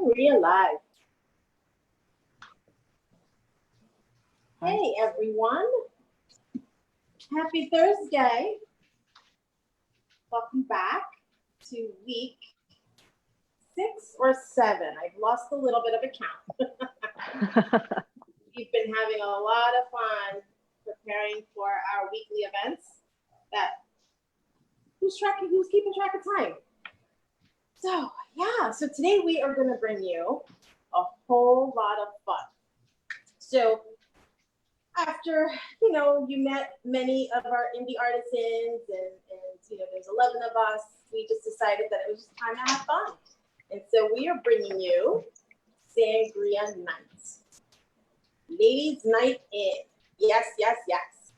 Sangria Live. Hey everyone, happy Thursday. Welcome back to week 6 or 7. I've lost a little bit of a count. We've been having a lot of fun preparing for our weekly events. Who's keeping track of time? So yeah, so today we are going to bring you a whole lot of fun. So after, you met many of our indie artisans and there's 11 of us, we just decided that it was just time to have fun. And so we are bringing you Sangria Night. Ladies Night In. Yes, yes, yes.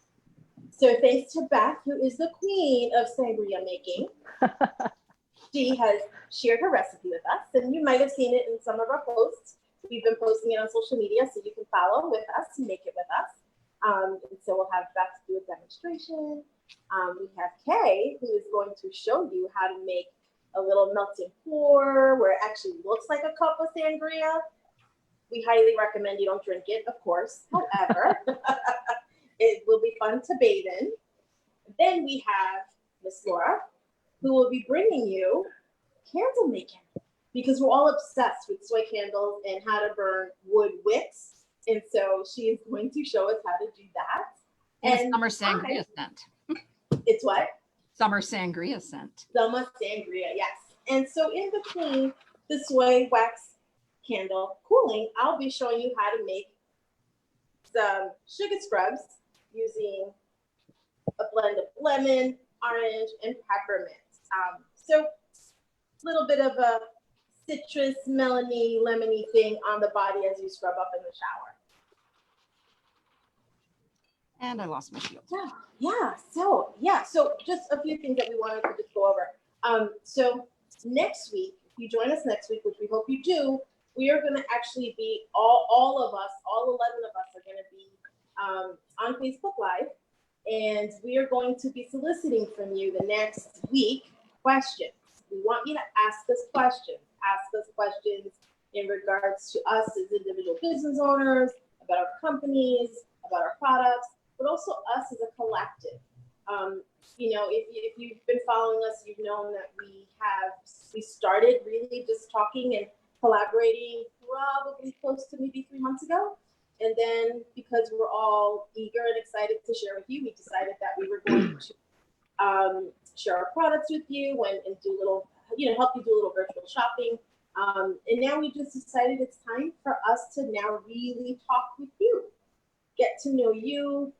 So thanks to Beth, who is the queen of sangria making. She has shared her recipe with us, and you might have seen it in some of our posts. We've been posting it on social media, so you can follow with us and make it with us. And so we'll have Beth do a demonstration. We have Kay, who is going to show you how to make a little melting pour where it actually looks like a cup of sangria. We highly recommend you don't drink it, of course. However, it will be fun to bathe in. Then we have Miss Laura, who will be bringing you candle making, because we're all obsessed with soy candles and how to burn wood wicks. And so she is going to show us how to do that. And summer sangria scent. It's what? Summer sangria scent. Summer sangria, yes. And so in between the soy wax candle cooling, I'll be showing you how to make some sugar scrubs using a blend of lemon, orange, and peppermint. So a little bit of a citrus, melony, lemony thing on the body as you scrub up in the shower. And I lost my shield. So just a few things that we wanted to just go over. So next week, if you join us next week, which we hope you do, we are going to actually be, all of us, all 11 of us are going to be on Facebook Live, and we are going to be soliciting from you the next week questions. We want you to ask us questions. Ask us questions in regards to us as individual business owners, about our companies, about our products, but also us as a collective. If you've been following us, you've known that we started really just talking and collaborating probably close to maybe 3 months ago. And then because we're all eager and excited to share with you, we decided that we were going to share our products with you and do a little, help you do a little virtual shopping. And now we just decided it's time for us to now really talk with you, get to know you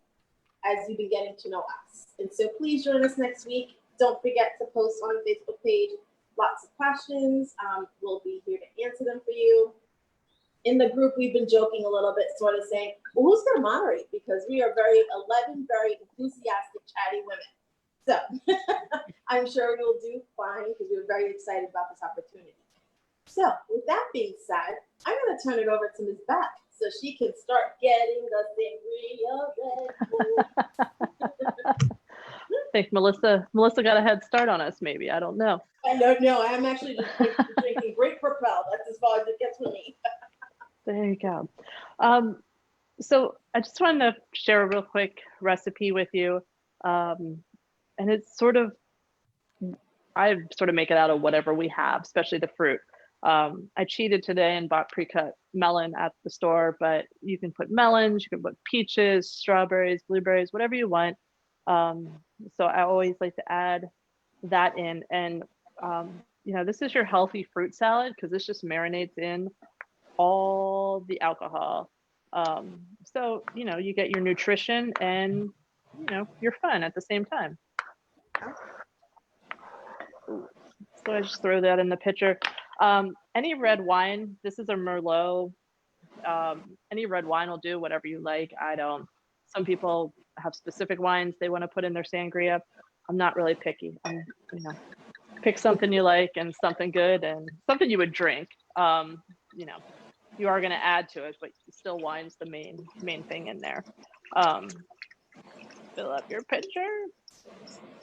as you've been getting to know us. And so please join us next week. Don't forget to post on the Facebook page lots of questions. We'll be here to answer them for you. In the group, we've been joking a little bit, sort of saying, well, who's going to moderate? Because we are 11 very enthusiastic, chatty women. So I'm sure you'll do fine because we're very excited about this opportunity. So with that being said, I'm going to turn it over to Ms. Beth so she can start getting the sangria. I think Melissa got a head start on us, maybe. I don't know. I don't know. I'm actually just drinking Great Propel. That's as far as it gets for me. There you go. So I just wanted to share a real quick recipe with you. And it's I make it out of whatever we have, especially the fruit. I cheated today and bought pre-cut melon at the store, but you can put melons, you can put peaches, strawberries, blueberries, whatever you want. So I always like to add that in. And, this is your healthy fruit salad because this just marinates in all the alcohol. So, you get your nutrition and, you're fun at the same time. So I just throw that in the pitcher. Any red wine, this is a Merlot. Any red wine will do, whatever you like. I don't. Some people have specific wines they want to put in their sangria. I'm not really picky. Pick something you like and something good and something you would drink. You are going to add to it, but still wine's the main thing in there. Fill up your pitcher.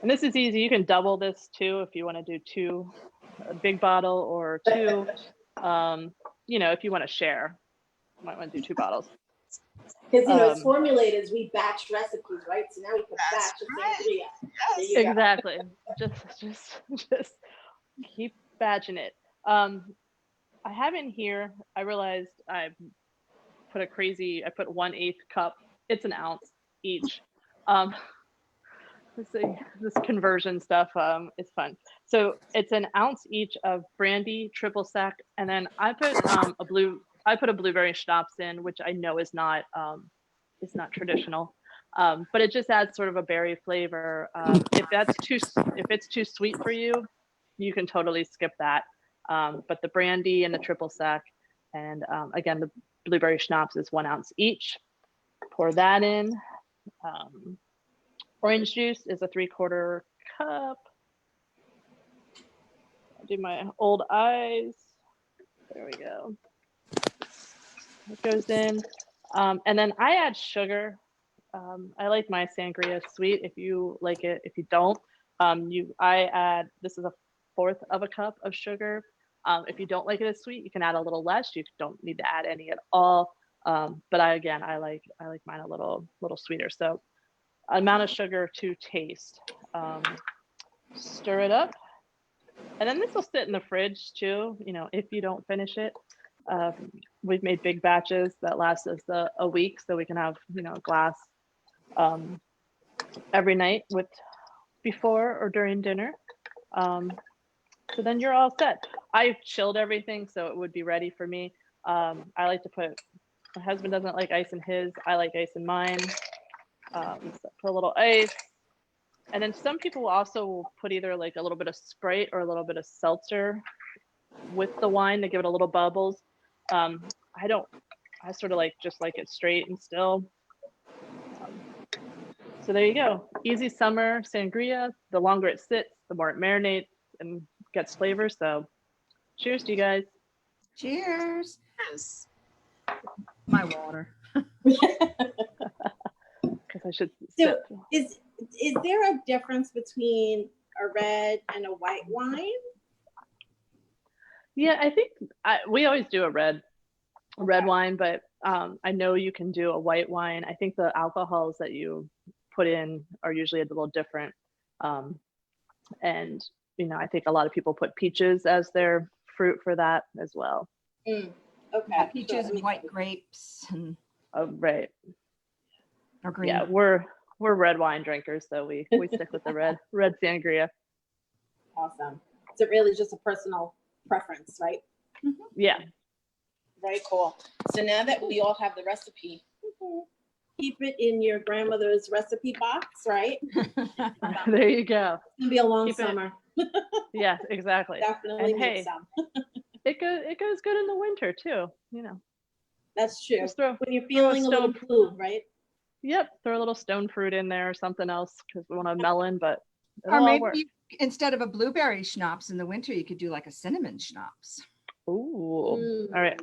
And this is easy. You can double this too if you want to do 2, a big bottle or 2. if you want to share, you might want to do 2 bottles. Because it's formulated as we batch recipes, right? So now we can batch of sangria. Yes. Exactly. Just keep batching it. I have in here, I realized I put 1/8 cup. It's an ounce each. This conversion stuff is fun. So it's an ounce each of brandy, triple sec, and then I put a blueberry schnapps in, which I know is not traditional, but it just adds sort of a berry flavor. If it's too sweet for you, you can totally skip that. But the brandy and the triple sec, and again the blueberry schnapps is 1 ounce each. Pour that in. Orange juice is a 3/4 cup. I'll do my old eyes. There we go. It goes in. And then I add sugar. I like my sangria sweet. If you like it, if you don't, this is a 1/4 of a cup of sugar. If you don't like it as sweet, you can add a little less. You don't need to add any at all. But I like mine a little sweeter. So amount of sugar to taste. Stir it up. And then this will sit in the fridge too, if you don't finish it. We've made big batches that last us a week, so we can have, a glass every night before or during dinner. So then you're all set. I've chilled everything, so it would be ready for me. I like to my husband doesn't like ice in his. I like ice in mine. So put a little ice. And then some people also will put either like a little bit of Sprite or a little bit of seltzer with the wine to give it a little bubbles. I don't. I sort of just like it straight and still. So there you go. Easy summer sangria. The longer it sits, the more it marinates and gets flavor. So cheers to you guys. Cheers. Yes. My water. Because I should So sip. is there a difference between a red and a white wine? Yeah, I think we always do a red wine, but I know you can do a white wine. I think the alcohols that you put in are usually a little different. And, I think a lot of people put peaches as their fruit for that as well. Okay. Yeah, peaches and white grapes and Right. or green. Yeah, we're red wine drinkers, so we stick with the red sangria. Awesome. So really just a personal preference, right? Mm-hmm. Yeah. Very cool. So now that we all have the recipe, keep it in your grandmother's recipe box, right? There you go. It's gonna be a long Keep it- summer. Yeah, exactly. Definitely And make hey, some. it goes good in the winter too. That's true. Just throw When you're feeling a little stone- blue, right? Yep, throw a little stone fruit in there or something else because we want a melon, but Or it'll all maybe work. instead of a blueberry schnapps in the winter, you could do like a cinnamon schnapps. Ooh. All right.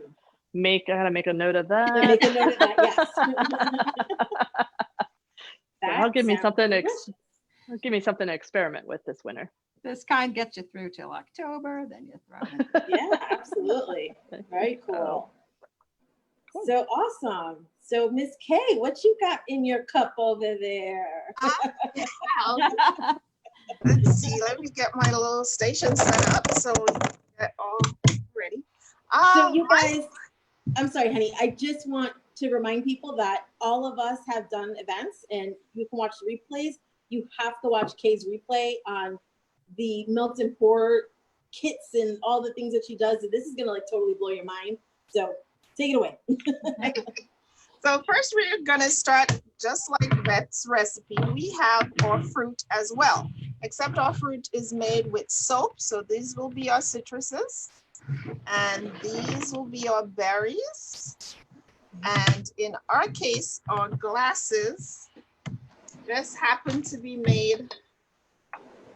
I gotta make a note of that. Make a note of that, yes. That'll give me sounds something delicious. give me something to experiment with this winter. This kind gets you through till October, then you throw in. Yeah, absolutely. Very cool. Cool. So awesome. So Miss Kay, what you got in your cup over there? Well, let's see. Let me get my little station set up so we can get all ready. So you guys, I'm sorry, honey. I just want to remind people that all of us have done events and you can watch the replays. You have to watch Kay's replay on the melt and pour kits and all the things that she does. This is gonna totally blow your mind. So take it away. So first we're gonna start just like Beth's recipe. We have our fruit as well, except our fruit is made with soap. So these will be our citruses and these will be our berries. And in our case, our glasses just happen to be made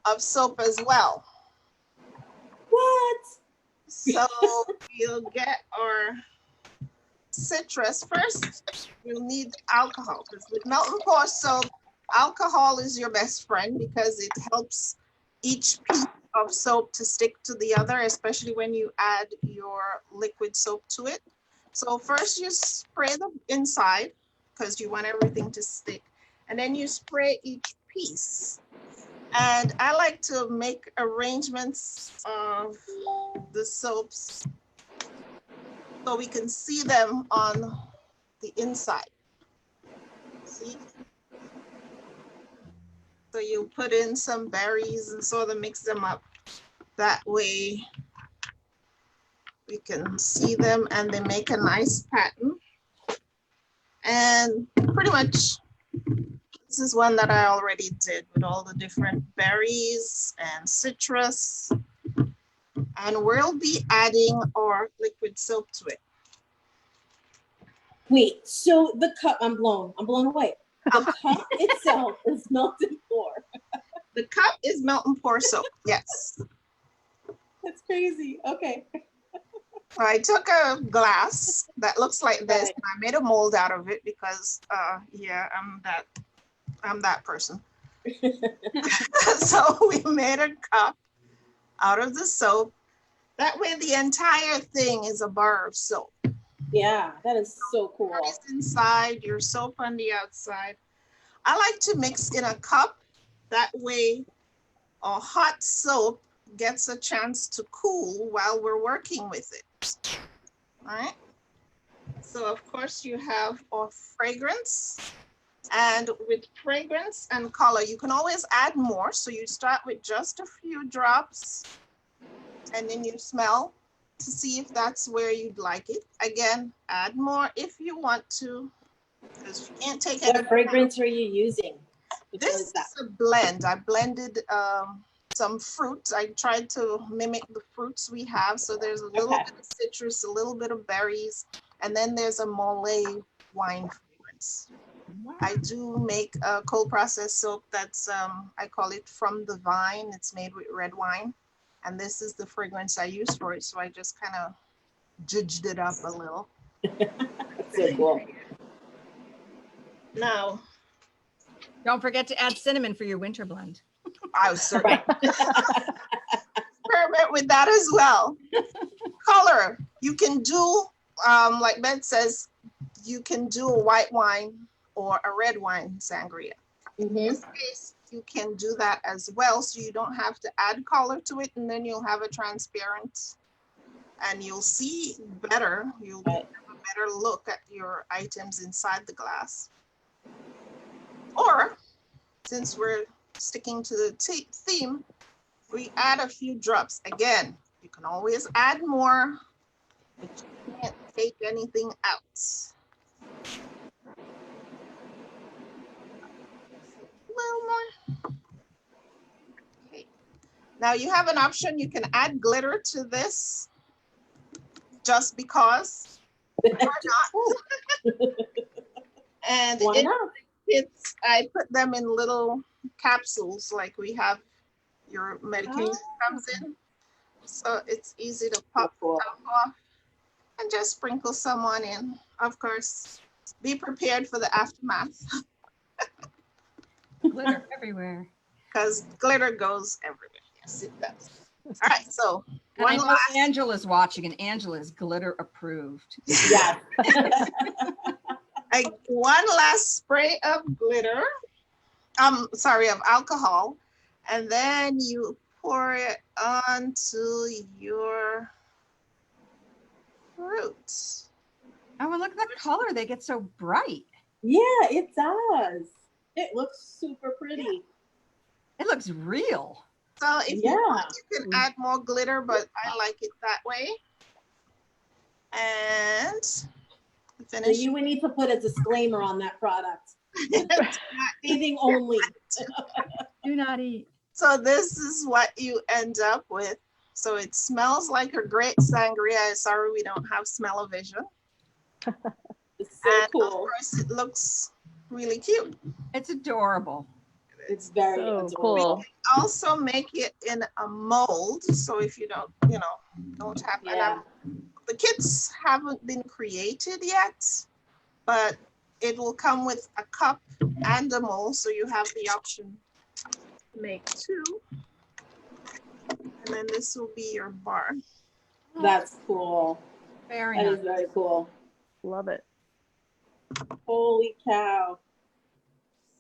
of soap as well. What? So we'll get our citrus first. We'll need alcohol because with melt and pour soap, alcohol is your best friend because it helps each piece of soap to stick to the other, especially when you add your liquid soap to it. So first you spray the inside because you want everything to stick, and then you spray each piece. And I like to make arrangements of the soaps so we can see them on the inside. See? So you put in some berries and sort of mix them up. That way we can see them and they make a nice pattern. And pretty much this is one that I already did with all the different berries and citrus. And we'll be adding our liquid soap to it. Wait, so the cup, I'm blown away. The cup itself is melted pour. The cup is melt and pour soap, yes. That's crazy. Okay. I took a glass that looks like this, and I made a mold out of it because, yeah, I'm that person. So we made a cup out of the soap. That way the entire thing is a bar of soap. Yeah, that is so cool. It's inside, your soap on the outside. I like to mix in a cup. That way a hot soap gets a chance to cool while we're working with it. All right. So of course you have our fragrance. And with fragrance and color, you can always add more. So you start with just a few drops and then you smell to see if that's where you'd like it. Again, add more if you want to, because you can't take it. What fragrance are you using? This is a blend. I blended some fruit. I tried to mimic the fruits we have. So there's a little bit of citrus, a little bit of berries, and then there's a Malay wine fragrance. Wow. I do make a cold processed soap that's, I call it From the Vine. It's made with red wine. And this is the fragrance I use for it. So I just kind of judged it up a little. That's so cool. Now, don't forget to add cinnamon for your winter blend. I was certain. Experiment with that as well. Color, you can do, like Beth says, you can do a white wine or a red wine sangria. In this case, you can do that as well, so you don't have to add color to it, and then you'll have a transparent, and you'll see better. You'll have a better look at your items inside the glass. Or, since we're sticking to the theme, we add a few drops. Again, you can always add more, but you can't take anything out. A little more. Okay. Now you have an option. You can add glitter to this just because. Or not. And I put them in little capsules like we have your medication comes in. So it's easy to pop the top off and just sprinkle someone in. Of course, be prepared for the aftermath. Glitter everywhere. Because glitter goes everywhere. Yes, it does. All right, so and I know Angela's watching, and Angela is glitter approved. Yeah. One last spray of glitter. Of alcohol, and then you pour it onto your fruits. Oh, and look at the color. They get so bright. Yeah, it does. It looks super pretty. It looks real. So if you want, you can add more glitter, but I like it that way. And finish. So you would need to put a disclaimer on that product. Eating only. Do not eat. So this is what you end up with. So it smells like a great sangria. Sorry, we don't have smell-o-vision. It's so and cool. Of course, it looks really cute. It's adorable. It's very adorable. Cool. We can also make it in a mold. So if you don't, don't have that. The kits haven't been created yet, but it will come with a cup and a mold. So you have the option to make two. And then this will be your bar. That's cool. Very That nice. is very cool. Love it. Holy cow.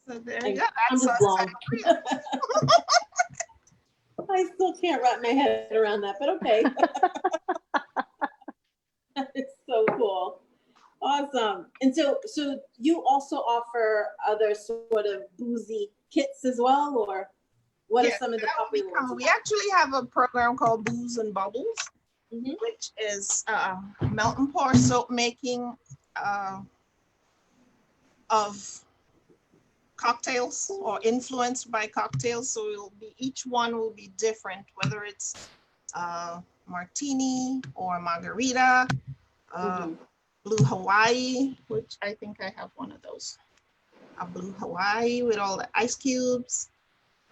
So there I'm you go. I'm That's just a blown. I still can't wrap my head around that, but okay. It's so cool. Awesome. And so you also offer other sort of boozy kits as well, or what are Yes, some of the that will popular become- ones? we actually have a program called Booze and Bubbles, Mhm. which is melt and pour soap making of cocktails or influenced by cocktails. So it'll be, each one will be different, whether it's martini or margarita, Mhm. blue Hawaii, which I think I have one of those. A blue Hawaii with all the ice cubes,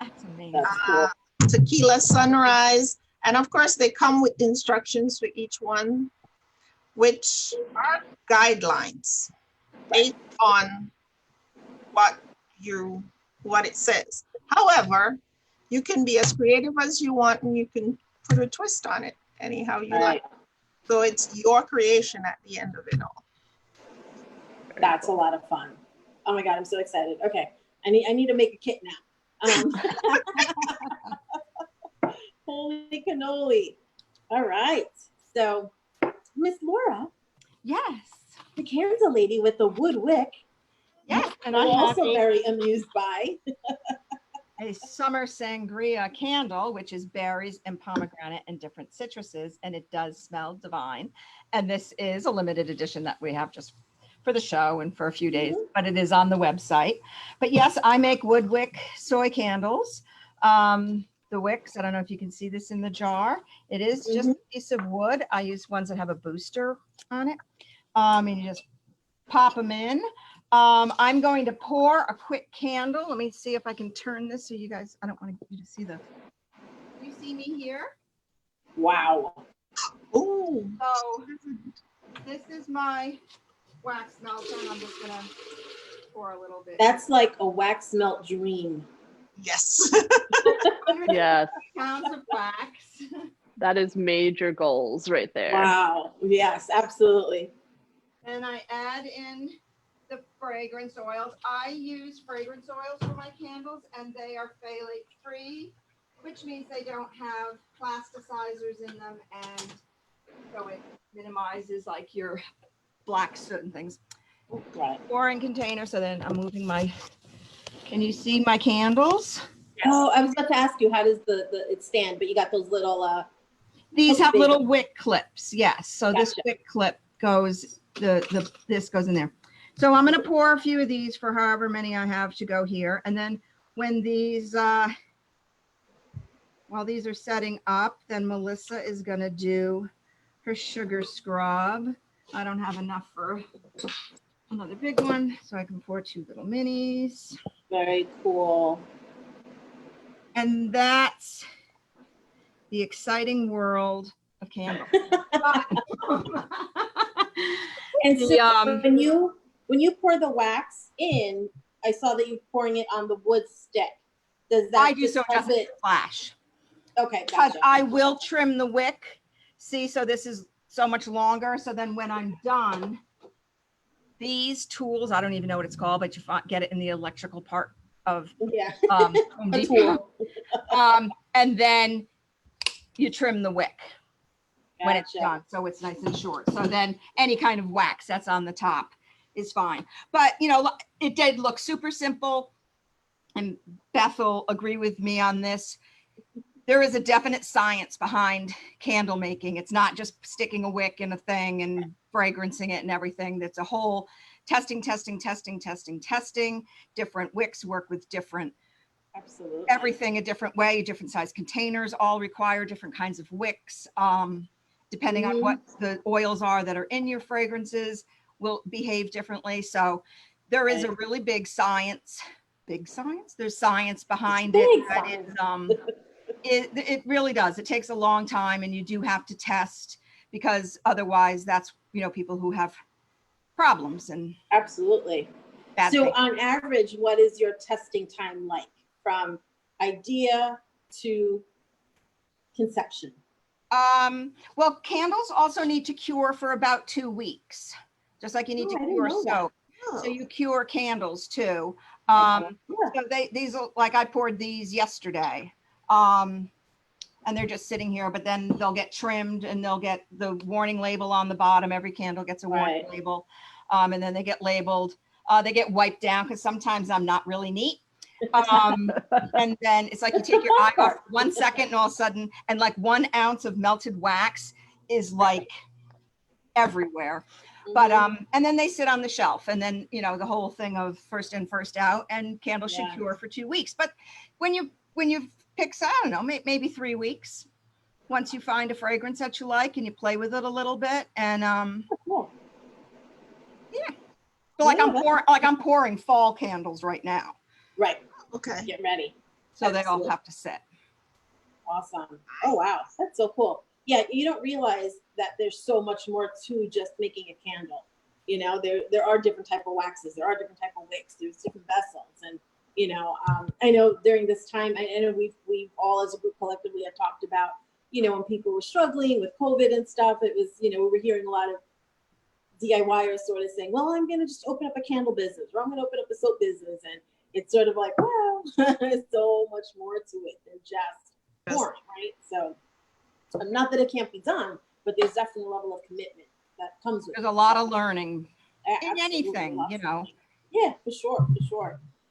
That's amazing. That's cool. tequila sunrise. And of course, they come with instructions for each one, which are guidelines based on what it says. However, you can be as creative as you want and you can put a twist on it anyhow you Right. like. So it's your creation at the end of it all. That's a lot of fun. Oh my God, I'm so excited. Okay. I need to make a kit now. Holy cannoli. All right. So Miss Laura, Yes. the Kansas lady with the wood wick, Yes. And I'm I have also very amused by. a summer sangria candle, which is berries and pomegranate and different citruses, and it does smell divine. And this is a limited edition that we have just for the show and for a few days, but it is on the website. But yes, I make wood wick soy candles. The wicks, I don't know if you can see this in the jar. It is just a piece of wood. I use ones that have a booster on it. And you just pop them in. I'm going to pour a quick candle. Let me see if I can turn this so you guys, I don't want you to see the, you see me here? Wow. Oh, So this is my wax melter and I'm just gonna pour a little bit. That's like a wax melt dream. yes. 100 Yes, pounds of wax. that is major goals right there. Wow. Yes, absolutely. And I add in the fragrance oils. I use fragrance oils for my candles and they are phthalate free, which means they don't have plasticizers in them, and so it minimizes like your black soot and things. Right. Pouring container. So then I'm moving my, can you see my candles? Oh, I was about to ask you, how does it stand? But you got those little These have big. little wick clips. Yes. So this Gotcha. wick clip goes, this goes in there. So I'm going to pour a few of these for however many I have to go here. And then when these, while these are setting up, then Melissa is going to do her sugar scrub. I don't have enough for another big one, so I can pour 2 little minis. very cool. And that's the exciting world of candles. And so The, when you pour the wax in, I saw that you're pouring it on the wood stick. Does that I do just so it help doesn't it? flash. Okay, Because gotcha. I will trim the wick. See, so this is so much longer. So then when I'm done, these tools, I don't even know what it's called, but you get it in the electrical part of Yeah, Home a Depot. tool. And then you trim the wick when it's Gotcha. done. So it's nice and short. So then any kind of wax that's on the top is fine. But, you know, it did look super simple. And Beth will agree with me on this. There is a definite science behind candle making. It's not just sticking a wick in a thing and fragrancing it and everything. That's a whole testing. Different wicks work with different, Absolutely. everything a different way, different size containers all require different kinds of wicks. Depending on what the oils are that are in your fragrances will behave differently. So there is a really big science. There's science behind it. That is, it really does. It takes a long time and you do have to test, because otherwise that's, you know, people who have problems and Absolutely. bad So things. on average, what is your testing time like from idea to conception? Well, candles also need to cure for about 2 weeks, just like you need Oh, to I didn't cure know that. soap. Oh, So you cure candles too. yeah. So these are like I poured these yesterday. And they're just sitting here, but then they'll get trimmed and they'll get the warning label on the bottom. Every candle gets a warning Right. label. And then they get labeled. They get wiped down because sometimes I'm not really neat. And then it's like you That's take the your fun eye off part. 1 second and all of a sudden, and like 1 ounce of melted wax is like everywhere. But and then they sit on the shelf, and then you know the whole thing of first in, first out, and candles should Yeah. cure for 2 weeks. But when you pick, I don't know, maybe 3 weeks. Once you find a fragrance that you like and you play with it a little bit, and Cool. yeah. So like Yeah, I'm pouring fall candles right now, Right. Okay. Get ready. so they all Excellent. have to sit. Awesome. Oh, wow. That's so cool. Yeah, you don't realize that there's so much more to just making a candle. You know, there are different type of waxes. There are different type of wicks. There's different vessels. And, you know, I know during this time, I know we've all as a group collectively have talked about, you know, when people were struggling with COVID and stuff, it was, you know, we were hearing a lot of DIYers sort of saying, well, I'm going to just open up a candle business, or I'm going to open up a soap business. And it's sort of like, well, there's so much more to it than just pouring, right? So not that it can't be done, but there's definitely a level of commitment that comes with it. There's a lot of learning in Absolutely, anything, lots you of know. learning. Yeah, for sure.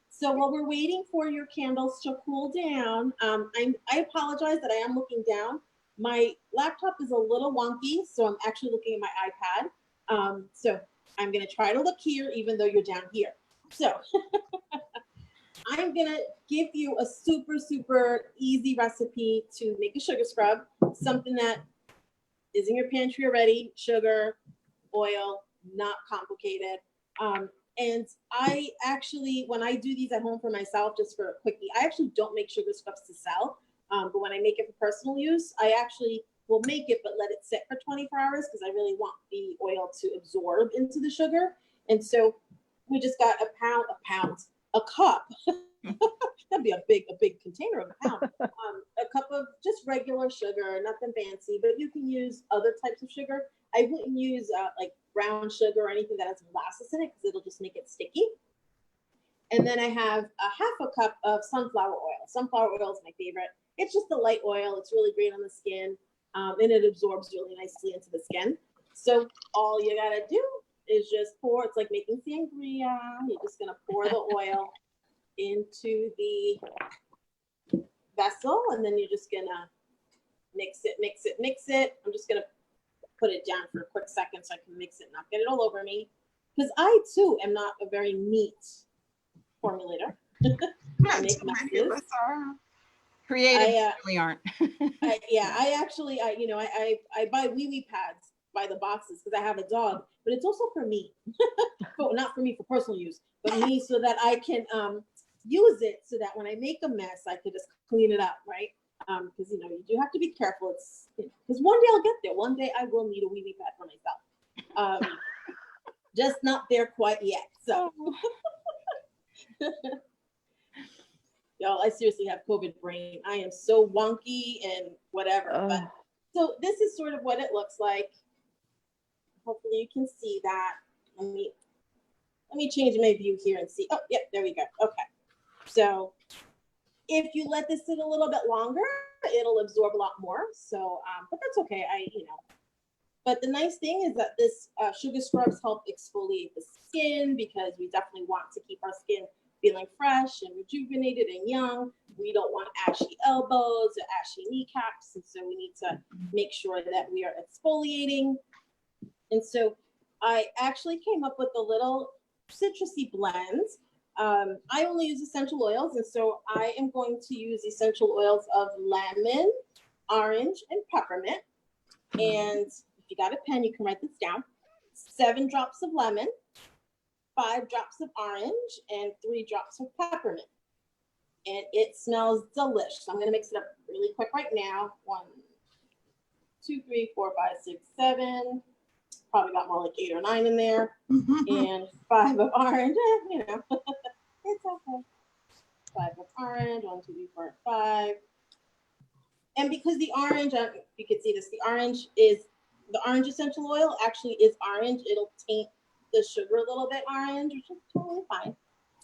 So while we're waiting for your candles to cool down, I apologize that I am looking down. My laptop is a little wonky, so I'm actually looking at my iPad. So I'm going to try to look here, even though you're down here. So I'm going to give you a super easy recipe to make a sugar scrub, something that is in your pantry already, sugar, oil, not complicated. And I actually, when I do these at home for myself, just for a quickie, I actually don't make sugar scrubs to sell. But when I make it for personal use, I actually will make it, but let it sit for 24 hours because I really want the oil to absorb into the sugar. And so we just got a cup. That'd be a big container of a pound. A cup of just regular sugar, nothing fancy, but you can use other types of sugar. I wouldn't use like brown sugar or anything that has molasses in it because it'll just make it sticky. And then I have a half a cup of sunflower oil. Sunflower oil is my favorite. It's just a light oil. It's really great on the skin, and it absorbs really nicely into the skin. So all you gotta do is just pour. It's like making sangria. You're just gonna pour the oil into the vessel, and then you're just gonna mix it. I'm just gonna put it down for a quick second so I can mix it and not get it all over me, because I too am not a very neat formulator. Yeah, make too many of messes. us are. Creative really aren't. I buy wee pads by the boxes because I have a dog, but it's also for me. But not for me for personal use, but me so that I can use it so that when I make a mess, I could just clean it up, right? Because you know you do have to be careful. It's because one day I'll get there. One day I will need a wee pad for myself. Just not there quite yet. So, y'all, I seriously have COVID brain. I am so wonky and whatever. But so this is sort of what it looks like. Hopefully you can see that. Let me change my view here and see. Oh, yeah, there we go. Okay. So if you let this sit a little bit longer, it'll absorb a lot more. So, but that's okay. But the nice thing is that this sugar scrubs help exfoliate the skin because we definitely want to keep our skin feeling fresh and rejuvenated and young. We don't want ashy elbows or ashy kneecaps. And so we need to make sure that we are exfoliating. And so I actually came up with a little citrusy blend. I only use essential oils, and so I am going to use essential oils of lemon, orange, and peppermint. And if you got a pen, you can write this down. 7 drops of lemon, 5 drops of orange, and 3 drops of peppermint. And it smells delicious. I'm going to mix it up really quick right now. 1, 2, 3, 4, 5, 6, 7. Probably got more like 8 or 9 in there. And 5 of orange. You know, it's okay. 5 of orange. 1, 2, 3, 4, 5. And because the orange, you can see this, the orange essential oil actually is orange. It'll taint the sugar a little bit orange, which is totally fine.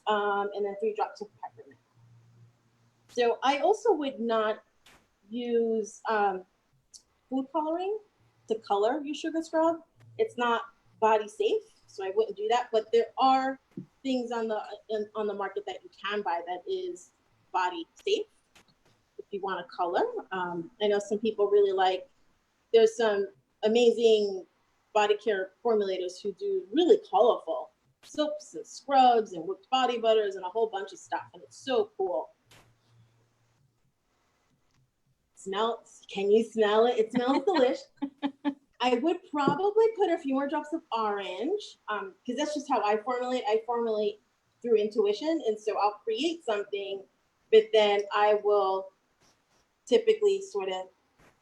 And then 3 drops of peppermint. So I also would not use food coloring to color your sugar scrub. It's not body safe, so I wouldn't do that. But there are things on the market that you can buy that is body safe if you want to color. I know some people really like. There's some amazing body care formulators who do really colorful soaps and scrubs and whipped body butters and a whole bunch of stuff, and it's so cool. Can you smell it? It smells delicious. I would probably put a few more drops of orange, because that's just how I formulate. I formulate through intuition, and so I'll create something, but then I will typically sort of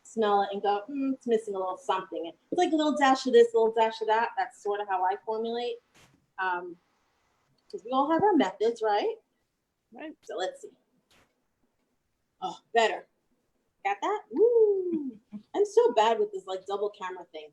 smell it and go, it's missing a little something. It's like a little dash of this, a little dash of that. That's sort of how I formulate, because we all have our methods, right? Right. So let's see. Oh, better. Got that? Woo! I'm so bad with this like double camera thing.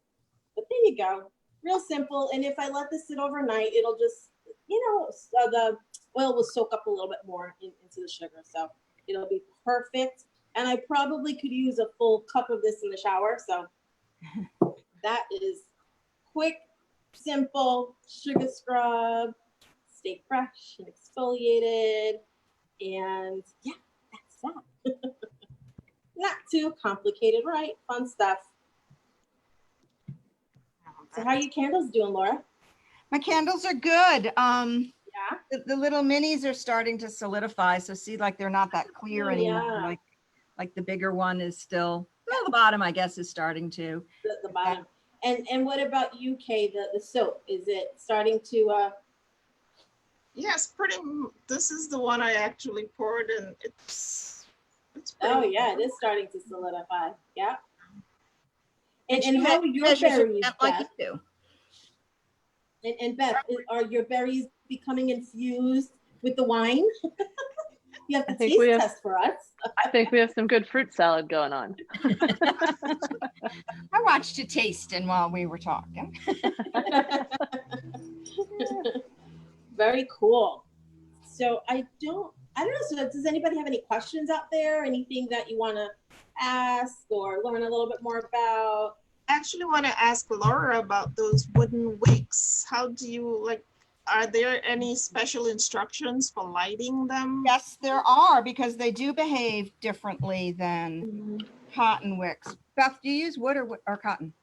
But there you go. Real simple. And if I let this sit overnight, it'll just, the oil will soak up a little bit more into the sugar. So it'll be perfect. And I probably could use a full cup of this in the shower. So that is quick, simple sugar scrub. Stay fresh and exfoliated. And yeah, that's that. Not too complicated, right? Fun stuff. So how are your candles doing, Laura? My candles are good. Yeah. The little minis are starting to solidify. So see, like they're not that clear anymore. Yeah. Like the bigger one is still, well, the bottom, I guess, is starting to. The bottom. And what about you, Kay? The soap, is it starting to? Yes, this is the one I actually poured, and it's pretty Oh yeah, it is starting to solidify. Yeah. And she how are your measures her berries, scent like Beth? you do. And Beth, are your berries becoming infused with the wine? You have to taste test for us. I think we have some good fruit salad going on. I watched you tasting while we were talking. Very cool. So I don't know. So does anybody have any questions out there? Anything that you want to ask or learn a little bit more about? I actually want to ask Laura about those wooden wicks. How do you are there any special instructions for lighting them? Yes, there are, because they do behave differently than cotton wicks. Beth, do you use wood or cotton?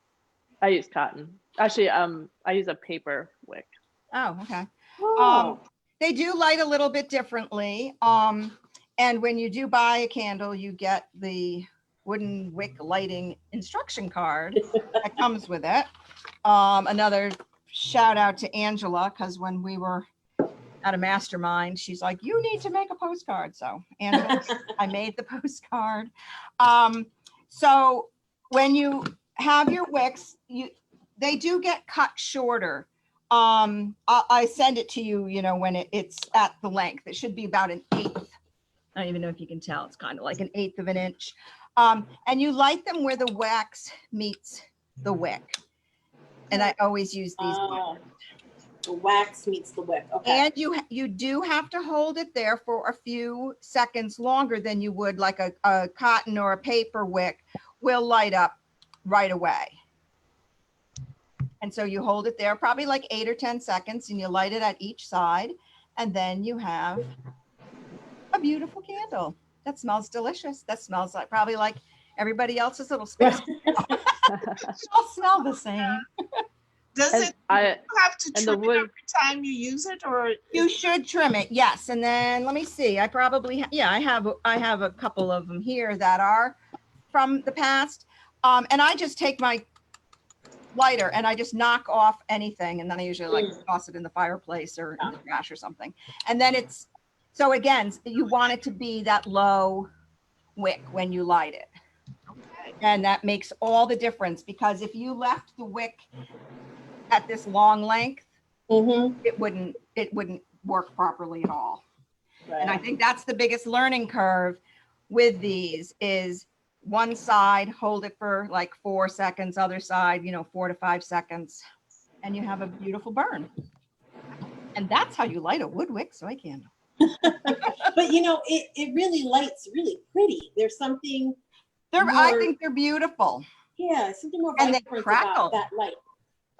I use cotton. Actually, I use a paper wick. Oh, okay. Oh. They do light a little bit differently. And when you do buy a candle, you get the wooden wick lighting instruction card that comes with it. Another shout out to Angela, because when we were at a mastermind, she's like, you need to make a postcard. So Angela, I made the postcard. So when you have your wicks, they do get cut shorter. I send it to you, when it's at the length. It should be about an 1/8. I don't even know if you can tell. It's kind of like an 1/8 of an inch. And you light them where the wax meets the wick. And I always use these. The wax meets the wick. Okay. And you do have to hold it there for a few seconds longer than you would like a cotton or a paper wick will light up right away. And so you hold it there probably like 8 or 10 seconds, and you light it at each side. And then you have a beautiful candle that smells delicious. That smells probably like everybody else's little space. They all smell the same. Does And it you have to and the trim it wood- every time you use it, or You should trim it, yes. And then let me see. I probably I have a couple of them here that are from the past. And I just take my lighter and I just knock off anything, and then I usually toss it in the fireplace or in the trash or something. And then so again, you want it to be that low wick when you light it. okay. And that makes all the difference, because if you left the wick at this long length, it wouldn't work properly at all. Right. And I think that's the biggest learning curve with these is one side, hold it for like 4 seconds, other side, 4 to 5 seconds, and you have a beautiful burn. And that's how you light a woodwick soy candle. But it really lights really pretty. There's something I think they're beautiful. Yeah, something more And they vibrant crackle. about that light.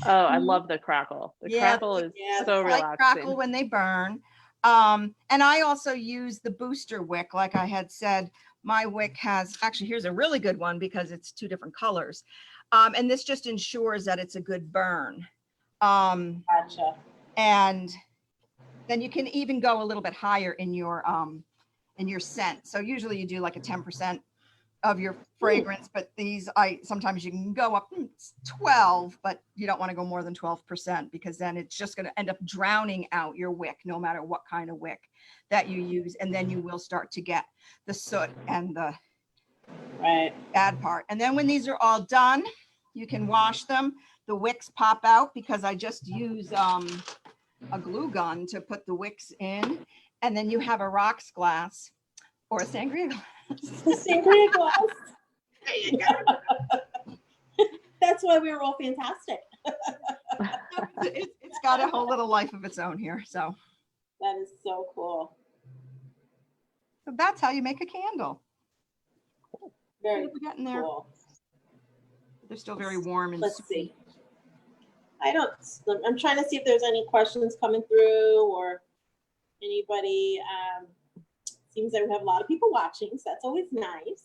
Oh, I love the crackle. The crackle is so They relaxing. crackle when they burn. And I also use the booster wick. Like I had said, my wick has, actually, here's a really good one because it's 2 different colors. And this just ensures that it's a good burn. Gotcha. And then you can even go a little bit higher in your scent. So usually you do like a 10% of your fragrance, but these sometimes you can go up 12, but you don't want to go more than 12% because then it's just going to end up drowning out your wick, no matter what kind of wick that you use. And then you will start to get the soot and the bad part. And then when these are all done, you can wash them. The wicks pop out because I just use a glue gun to put the wicks in. And then you have a rocks glass or a sangria glass. Sangria glass. There you go. That's why we were all fantastic. It's got a whole little life of its own here. So That is so cool. that's how you make a candle. Very We're getting there. cool. They're still very warm and Let's see. I'm trying to see if there's any questions coming through or anybody. Seems like we have a lot of people watching, so that's always nice.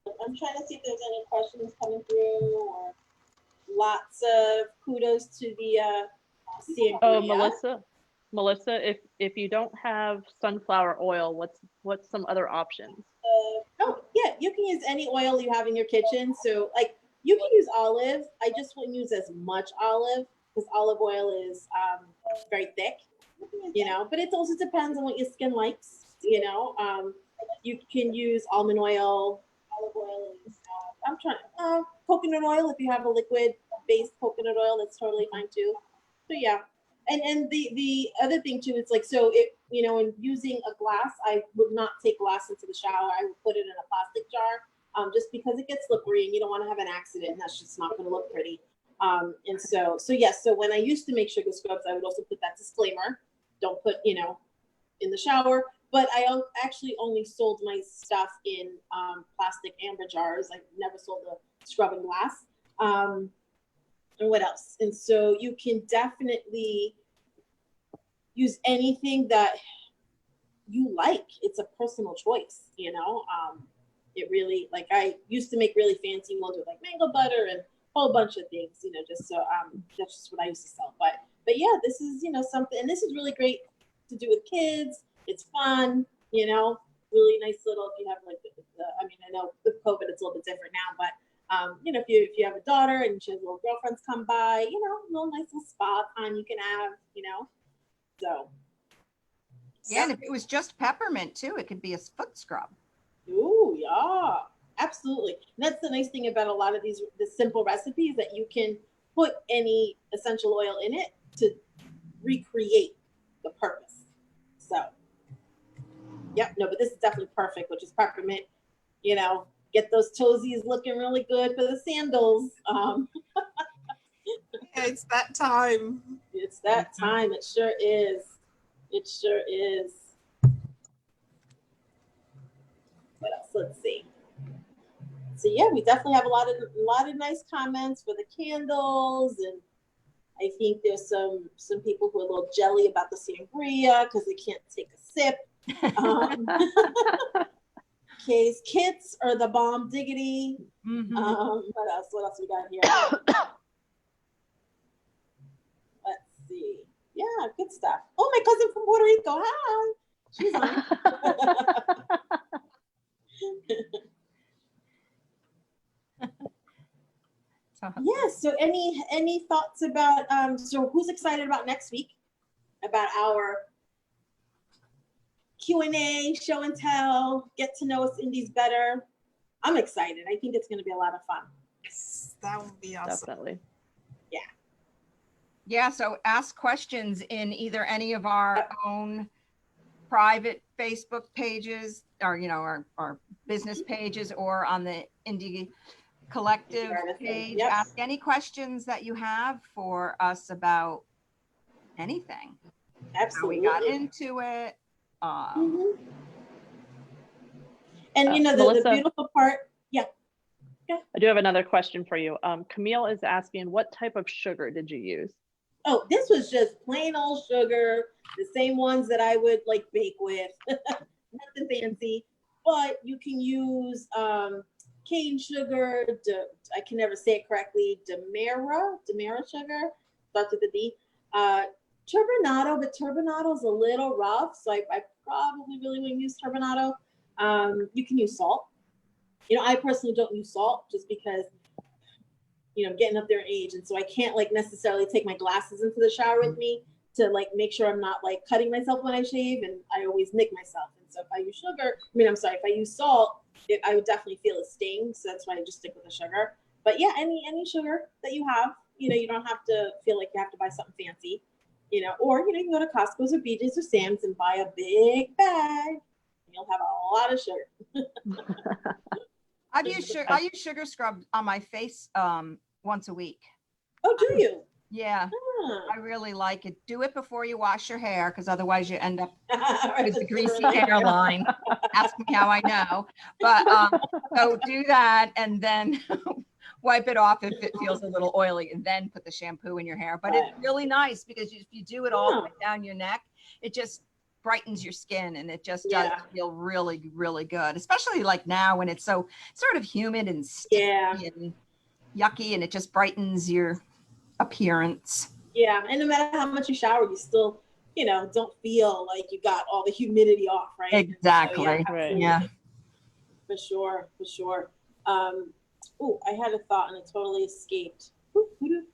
I'm trying to see if there's any questions coming through or lots of kudos to the sangria. Oh, Melissa, if you don't have sunflower oil, what's some other options? You can use any oil you have in your kitchen. So like you can use olive. I just wouldn't use as much olive because olive oil is very thick, but it also depends on what your skin likes. You can use almond oil. Olive oil is, coconut oil. If you have a liquid-based coconut oil, that's totally fine too. So yeah, and the other thing too is like, so if in using a glass, I would not take glass into the shower. I would put it in a plastic jar, just because it gets slippery and you don't want to have an accident, and that's just not going to look pretty. And so yes. So when I used to make sugar scrubs, I would also put that disclaimer: don't put in the shower. But I actually only sold my stuff in plastic amber jars. I never sold the scrub in glass. And what else? And so you can definitely use anything that you like. It's a personal choice, It really, like, I used to make really fancy ones with like mango butter and a whole bunch of things, just so that's just what I used to sell. But yeah, this is something, and this is really great to do with kids. It's fun, really nice little, if you have like I know with COVID it's a little bit different now, but if you have a daughter and she has little girlfriends come by, little nice little spa time you can have, so. Yeah, and if it was just peppermint too, it could be a foot scrub. Ooh, yeah, absolutely. And that's the nice thing about a lot of the simple recipes, that you can put any essential oil in it to recreate the purpose. So. Yep, no, but this is definitely perfect, which is peppermint. Get those toesies looking really good for the sandals. It's that time. It's that time. It sure is. It sure is. What else? Let's see. So yeah, we definitely have a lot of nice comments for the candles, and I think there's some people who are a little jelly about the sangria because they can't take a sip. Kay's kits are the bomb diggity. Mm-hmm. What else we got here? Let's see. Yeah, good stuff. Oh, my cousin from Puerto Rico. Hi. She's on. Yeah, so any thoughts about so who's excited about next week, about our Q&A, show and tell, get to know us indies better? I'm excited. I think it's going to be a lot of fun. Yes, that would be awesome. Definitely. Yeah, so ask questions in either any of our own private Facebook pages or, our business pages or on the Indie Collective page. Yep. Ask any questions that you have for us about anything. Absolutely. How we got into it. Mhm. And the Melissa, beautiful part, I do have another question for you. Camille is asking, what type of sugar did you use? oh, this was just plain old sugar, the same ones that I would like bake with. Nothing fancy, but you can use cane sugar. I can never say it correctly. Demerara sugar. Starts with a D. Turbinado, but turbinado is a little rough, so I probably really wouldn't use turbinado. You can use salt. I personally don't use salt just because, I'm getting up there in age. And so I can't like necessarily take my glasses into the shower with me to like make sure I'm not like cutting myself when I shave. And I always nick myself. And so if I use if I use salt, I would definitely feel a sting. So that's why I just stick with the sugar. But yeah, any sugar that you have, you don't have to feel like you have to buy something fancy, or, you can go to Costco's or BJ's or Sam's and buy a big bag. You'll have a lot of sugar. I use sugar scrub on my face once a week. Oh, do you? Yeah, I really like it. Do it before you wash your hair, because otherwise you end up with the greasy hairline. Ask me how I know. But so do that and then wipe it off if it feels a little oily, and then put the shampoo in your hair. But it's really nice because if you do it all the way down your neck, it just brightens your skin, and it just does feel really, really good, especially like now when it's so sort of humid and sticky and yucky, and it just brightens your appearance. Yeah, and no matter how much you shower, you still, don't feel like you got all the humidity off, right? Exactly. So, Right. Yeah. For sure. Oh, I had a thought and it totally escaped. Can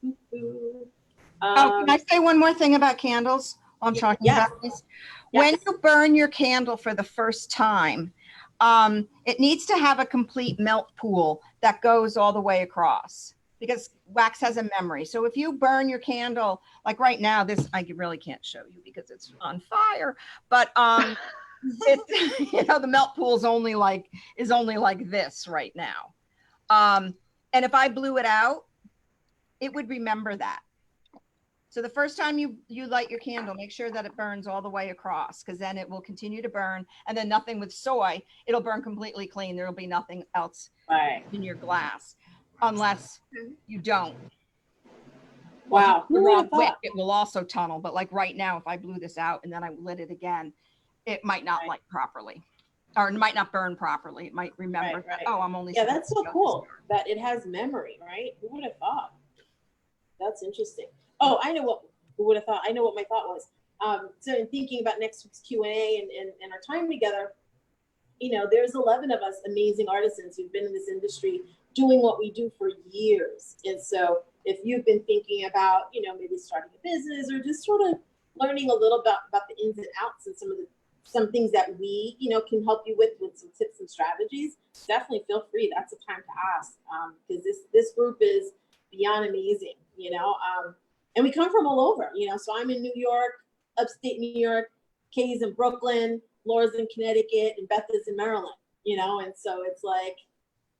I say one more thing about candles while I'm talking about this? When you burn your candle for the first time, it needs to have a complete melt pool that goes all the way across, because wax has a memory. So if you burn your candle, like right now, this I really can't show you because it's on fire, but it's the melt pool is only like this right now. And if I blew it out, it would remember that. So the first time you light your candle, make sure that it burns all the way across, because then it will continue to burn. And then nothing with soy, it'll burn completely clean. There'll be nothing else in your glass unless you don't. Wow. The wrong wick, it will also tunnel. But like right now, if I blew this out and then I lit it again, it might not light properly, or it might not burn properly. It might remember that, oh, I'm only. Yeah, that's so cool that it has memory, right? Who would have thought? That's interesting. Oh, who would have thought? I know what my thought was. So in thinking about next week's Q&A and our time together, there's 11 of us amazing artisans who've been in this industry doing what we do for years. And so if you've been thinking about, maybe starting a business or just sort of learning a little about the ins and outs and some things that we, can help you with some tips and strategies, definitely feel free. That's the time to ask, because this group is beyond amazing, and we come from all over, so I'm in New York, upstate New York, Kay's in Brooklyn, Laura's in Connecticut, and Beth is in Maryland, and so it's like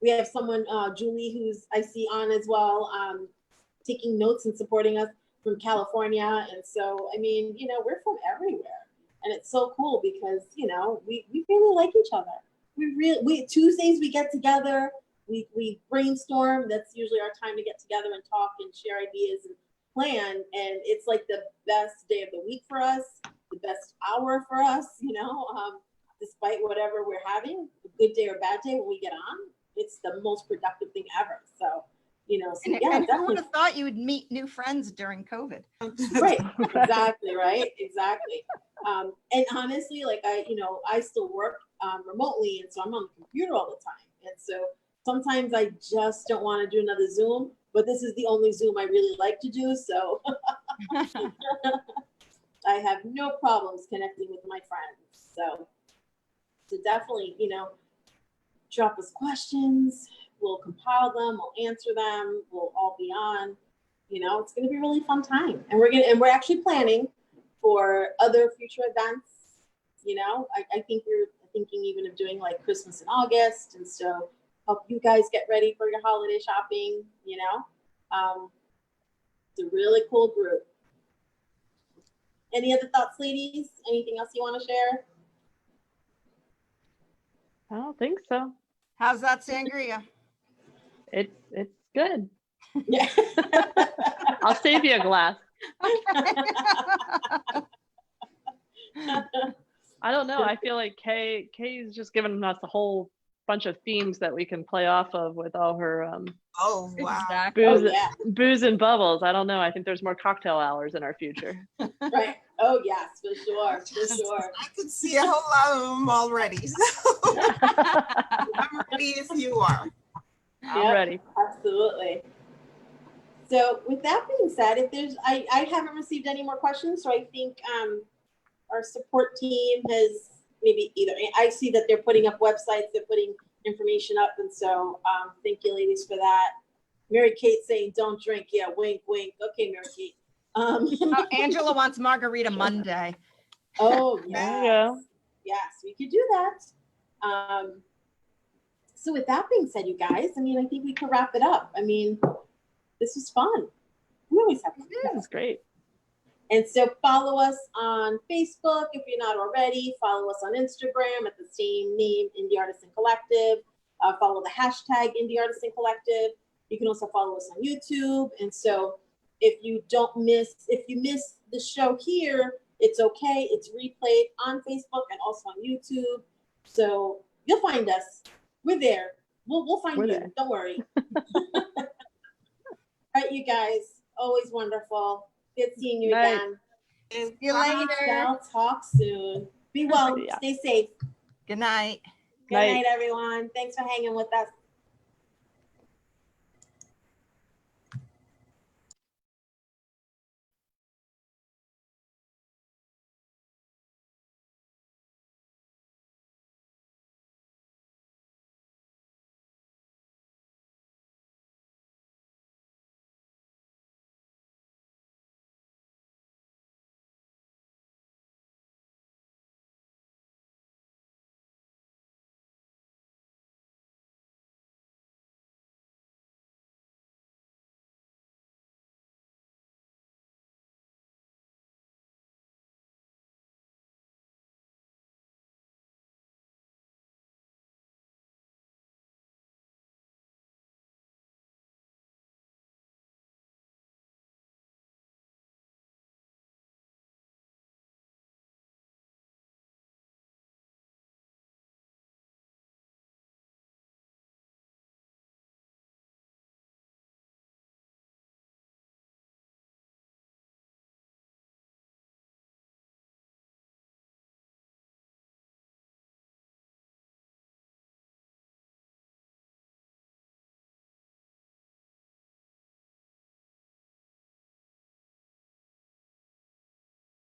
we have someone, Julie, who's I see on as well, taking notes and supporting us from California. And so, I mean, we're from everywhere, and it's so cool because, we really like each other. We Tuesdays we get together, we brainstorm. That's usually our time to get together and talk and share ideas and plan. And it's like the best day of the week for us, the best hour for us, despite whatever we're having, a good day or bad day when we get on, it's the most productive thing ever. So, and who would have thought you would meet new friends during COVID? Right, exactly, right, exactly. And honestly, like I still work remotely, and so I'm on the computer all the time. And so sometimes I just don't want to do another Zoom, but this is the only Zoom I really like to do. So I have no problems connecting with my friends. So definitely, drop us questions. We'll compile them. We'll answer them. We'll all be on. It's going to be a really fun time. And we're actually planning for other future events you know, I think we're thinking even of doing like Christmas in August. And so help you guys get ready for your holiday shopping, you know. It's a really cool group. Any other thoughts, ladies? Anything else you want to share? I don't think so. How's that sangria? It's good. Yeah. I'll save you a glass. I don't know. I feel like Kay's just given us a whole bunch of themes that we can play off of with all her Oh, wow. Exactly. Oh, yeah. booze and bubbles. I don't know. I think there's more cocktail hours in our future. Right. Oh, yes, for sure. For sure. I could see a whole lot of them already. So I'm ready if you are. I'm Yep. ready. Absolutely. So with that being said, if there's, I haven't received any more questions, so I think our support team has maybe either, I see that they're putting up websites, they're putting information up, and so thank you ladies for that. Mary Kate saying don't drink, yeah, wink, wink. Okay, Mary Kate. Oh, Angela wants Margarita Monday. Oh, There you yes. go. Yes, we could do that. So with that being said, you guys, I mean, I think we could wrap it up. I mean, this was fun. We always have fun. This is great. And so follow us on Facebook if you're not already. Follow us on Instagram at the same name, Indie Artisan Collective. Follow the hashtag Indie Artisan Collective. You can also follow us on YouTube. And so if you miss the show here, it's okay. It's replayed on Facebook and also on YouTube. So you'll find us. We're there. We'll find We're you. there. Don't worry. All right, you guys. Always wonderful. Good seeing you Night. again. See you later. I'll talk soon. Be well. Yeah. Stay safe. Good night. Good Night. night, everyone. Thanks for hanging with us.